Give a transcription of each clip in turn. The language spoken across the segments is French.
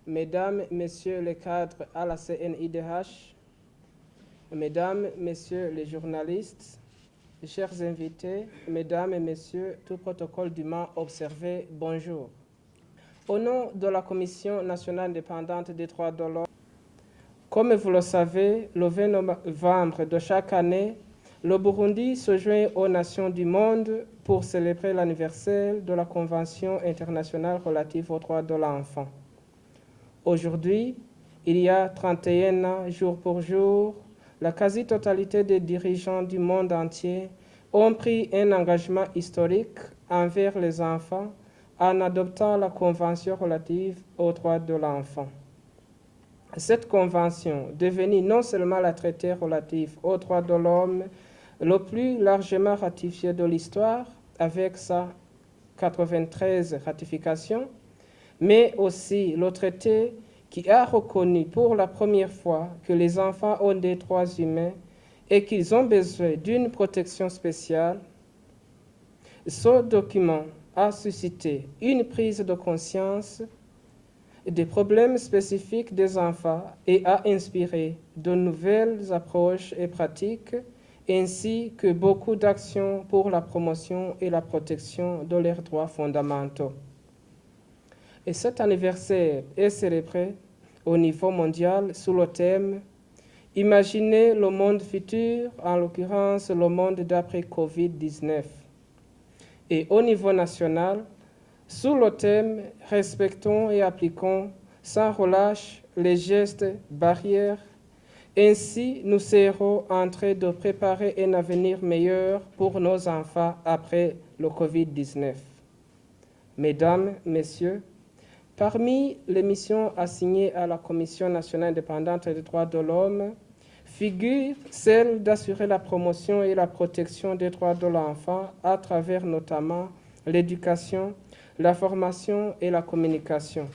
Mesdames, Messieurs les cadres à la CNIDH, Mesdames, Messieurs les journalistes, chers invités, Mesdames et Messieurs, tout protocole dûment observé, bonjour. Au nom de la Commission nationale indépendante des droits de l'homme, comme vous le savez, le 20 novembre de chaque année, le Burundi se joint aux nations du monde pour célébrer l'anniversaire de la Convention internationale relative aux droits de l'enfant. Aujourd'hui, il y a 31 ans, jour pour jour, la quasi-totalité des dirigeants du monde entier ont pris un engagement historique envers les enfants en adoptant la Convention relative aux droits de l'enfant. Cette convention, devenue non seulement la traité relatif aux droits de l'homme le plus largement ratifié de l'histoire, avec sa 93 ratifications, mais aussi le traité qui a reconnu pour la première fois que les enfants ont des droits humains et qu'ils ont besoin d'une protection spéciale. Ce document a suscité une prise de conscience des problèmes spécifiques des enfants et a inspiré de nouvelles approches et pratiques, ainsi que beaucoup d'actions pour la promotion et la protection de leurs droits fondamentaux. Et cet anniversaire est célébré au niveau mondial sous le thème « Imaginez le monde futur », en l'occurrence le monde d'après Covid-19. Et au niveau national, sous le thème « Respectons et appliquons sans relâche les gestes barrières », ainsi nous serons en train de préparer un avenir meilleur pour nos enfants après le Covid-19. Mesdames, Messieurs, parmi les missions assignées à la Commission nationale indépendante des droits de l'homme figure celle d'assurer la promotion et la protection des droits de l'enfant à travers notamment l'éducation, la formation et la communication.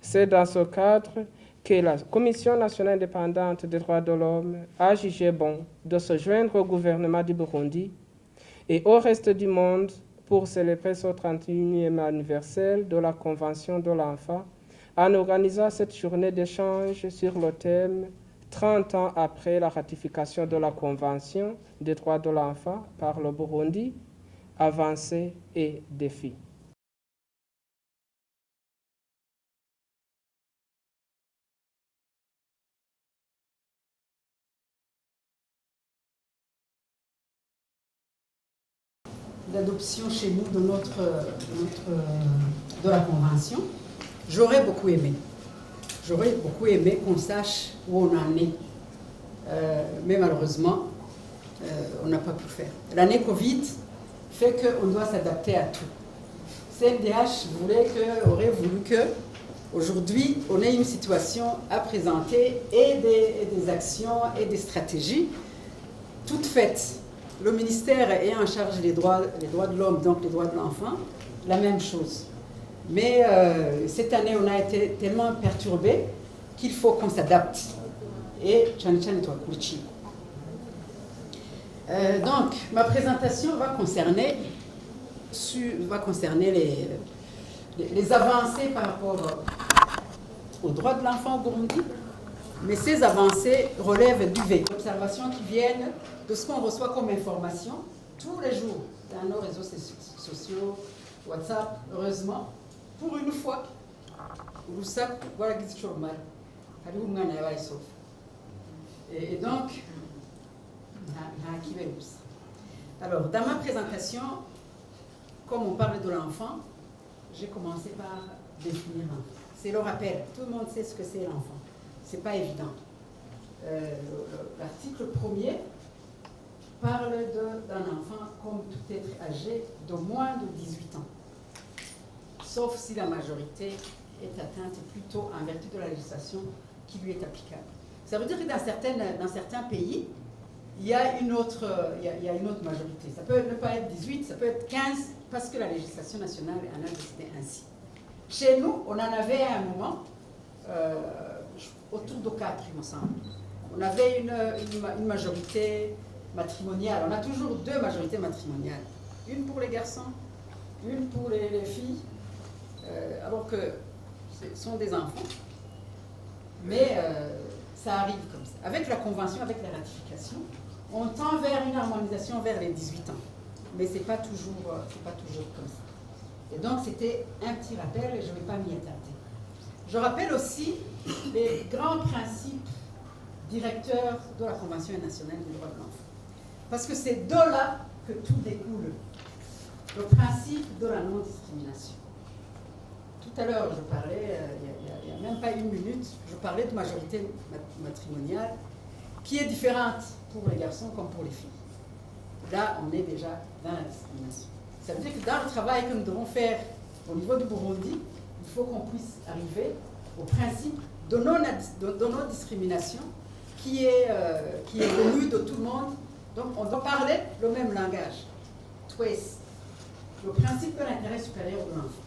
C'est dans ce cadre que la Commission nationale indépendante des droits de l'homme a jugé bon de se joindre au gouvernement du Burundi et au reste du monde pour célébrer ce 31e anniversaire de la Convention de l'enfant en organisant cette journée d'échange sur le thème 30 ans après la ratification de la Convention des droits de l'enfant par le Burundi, avancées et défis. L'adoption chez nous de la Convention, j'aurais beaucoup aimé qu'on sache où on en est. Mais malheureusement, on n'a pas pu faire. L'année Covid fait qu'on doit s'adapter à tout. CNDH aurait voulu que, aujourd'hui, on ait une situation à présenter et des actions et des stratégies toutes faites. Le ministère est en charge des droits de l'homme, donc les droits de l'enfant, la même chose. Mais cette année, on a été tellement perturbés qu'il faut qu'on s'adapte. Et donc, ma présentation va concerner les avancées par rapport aux droits de l'enfant au Burundi. Mais ces avancées relèvent du vécu. Observations qui viennent de ce qu'on reçoit comme information tous les jours dans nos réseaux sociaux, WhatsApp, heureusement, pour une fois. Et donc, alors, dans ma présentation, comme on parle de l'enfant, j'ai commencé par définir l'enfant. C'est le rappel, tout le monde sait ce que c'est l'enfant. Ce n'est pas évident. L'article 1er parle d'un enfant comme tout être âgé de moins de 18 ans, sauf si la majorité est atteinte plutôt en vertu de la législation qui lui est applicable. Ça veut dire que dans certains pays, il y a une autre majorité. Ça peut ne pas être 18, ça peut être 15, parce que la législation nationale en a décidé ainsi. Chez nous, on en avait à un moment, autour de 4, il me semble. On avait une majorité matrimoniale. On a toujours 2 majorités matrimoniales. Une pour les garçons, une pour les filles. Alors que ce sont des enfants. Mais ça arrive comme ça. Avec la convention, avec la ratification, on tend vers une harmonisation vers les 18 ans. Mais ce n'est pas toujours comme ça. Et donc, c'était un petit rappel et je ne vais pas m'y attarder. Je rappelle aussi les grands principes directeurs de la Convention nationale des droits de l'enfant. Parce que c'est de là que tout découle. Le principe de la non-discrimination. Tout à l'heure, je parlais, il n'y a même pas une minute, je parlais de majorité matrimoniale qui est différente pour les garçons comme pour les filles. Là, on est déjà dans la discrimination. Ça veut dire que dans le travail que nous devons faire au niveau du Burundi, il faut qu'on puisse arriver au principe de non-discrimination qui est connu de tout le monde. Donc, on doit parler le même langage. Twice. Le principe de l'intérêt supérieur de l'enfant.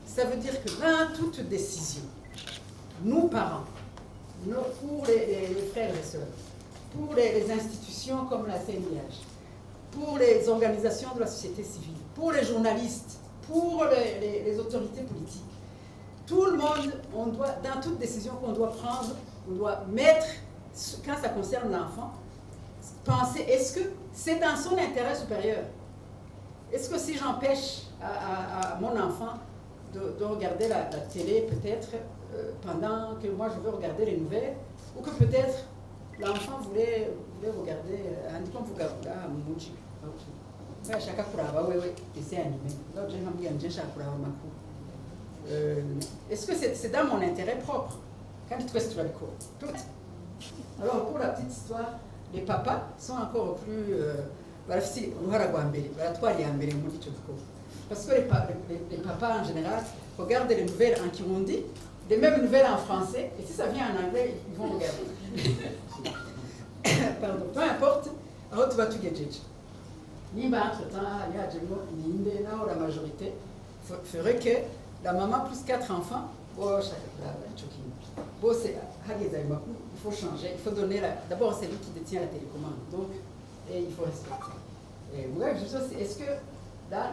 Ça veut dire que dans toute décision, nous, parents, pour les frères et sœurs, pour les institutions comme la CNIH, pour les organisations de la société civile, pour les journalistes, pour les autorités politiques, tout le monde, on doit, dans toute décision qu'on doit prendre, on doit mettre, quand ça concerne l'enfant, penser, est-ce que c'est dans son intérêt supérieur? Est-ce que si j'empêche à mon enfant de regarder la télé, peut-être, pendant que moi je veux regarder les nouvelles, ou que peut-être l'enfant voulait regarder un diplôme pour regarder à Mouchi. Chacun kuraba wewe dessin animé. Donc j'ai envie de dire est-ce que c'est dans mon intérêt propre? Quand tu restes tout. Alors pour la petite histoire, les papas sont encore plus parce que les papas en général regardent les nouvelles en kirundi, les mêmes nouvelles en français, et si ça vient en anglais, ils vont regarder. Pardon, peu importe, alors tu vas tout gagner. Entre-temps, il y a la majorité ferait que la maman plus 4 enfants, il faut changer, il faut donner d'abord c'est lui qui détient la télécommande, donc et il faut respecter. Et moi, je sais, est-ce que dans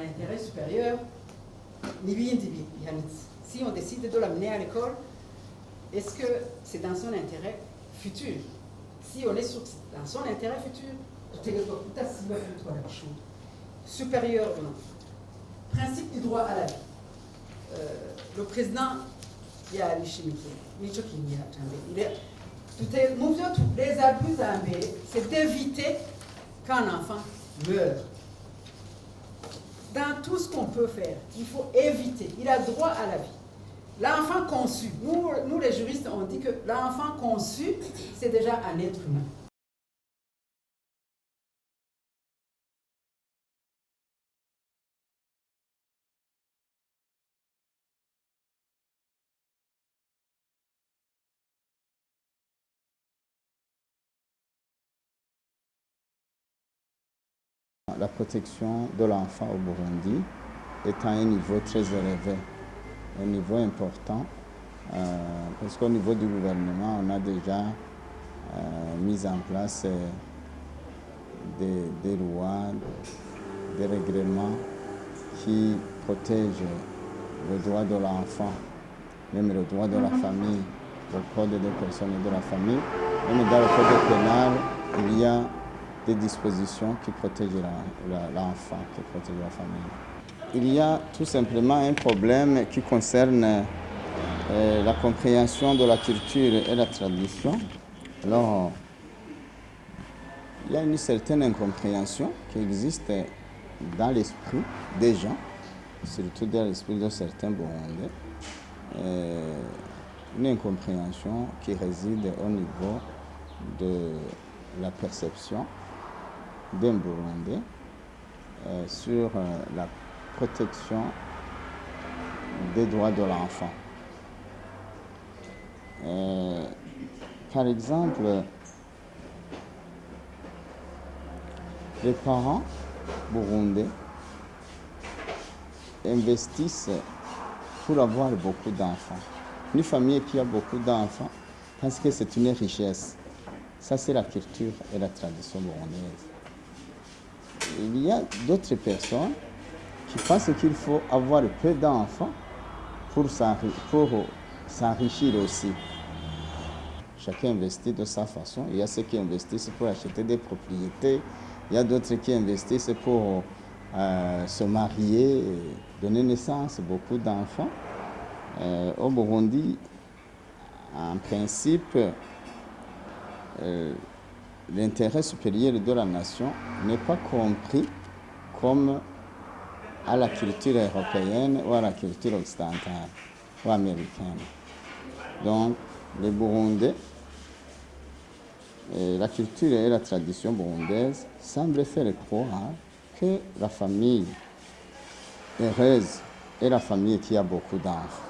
l'intérêt supérieur, si on décide de l'amener à l'école, est-ce que c'est dans son intérêt futur? Si on est dans son intérêt futur, supérieur de l'enfant. Principe du droit à la vie. Le président, il y a les abus c'est d'éviter qu'un enfant meure. Dans tout ce qu'on peut faire, il faut éviter. Il a droit à la vie. L'enfant conçu, nous les juristes, on dit que l'enfant conçu, c'est déjà un être humain. La protection de l'enfant au Burundi est à un niveau très élevé, un niveau important, parce qu'au niveau du gouvernement, on a déjà mis en place des lois, des règlements qui protègent le droit de l'enfant, même le droit de la famille, le code des personnes et de la famille. Même dans le code pénal, il y a des dispositions qui protègent l'enfant, qui protègent la famille. Il y a tout simplement un problème qui concerne la compréhension de la culture et la tradition. Alors, il y a une certaine incompréhension qui existe dans l'esprit des gens, surtout dans l'esprit de certains Burundais. Une incompréhension qui réside au niveau de la perception d'un Burundais sur la protection des droits de l'enfant. Par exemple, les parents burundais investissent pour avoir beaucoup d'enfants. Une famille qui a beaucoup d'enfants pense que c'est une richesse. Ça, c'est la culture et la tradition burundaise. Il y a d'autres personnes qui pense qu'il faut avoir peu d'enfants pour s'enrichir aussi. Chacun investit de sa façon. Il y a ceux qui investissent pour acheter des propriétés. Il y a d'autres qui investissent pour se marier, donner naissance à beaucoup d'enfants. Au Burundi, en principe, l'intérêt supérieur de la nation n'est pas compris comme à la culture européenne ou à la culture occidentale ou américaine. Donc, les Burundais, la culture et la tradition burundaise semblent faire croire que la famille heureuse est la famille qui a beaucoup d'enfants.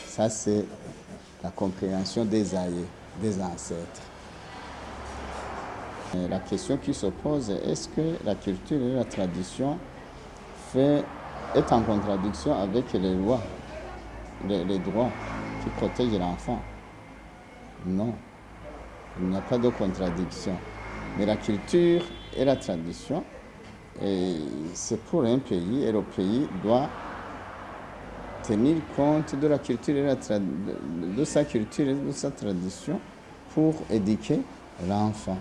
Ça, c'est la compréhension des aïeux, des ancêtres. Et la question qui se pose, est-ce que la culture et la tradition est en contradiction avec les lois, les droits qui protègent l'enfant? Non, il n'y a pas de contradiction. Mais la culture et la tradition, c'est pour un pays, et le pays doit tenir compte de la culture et de sa culture et de sa tradition pour éduquer l'enfant.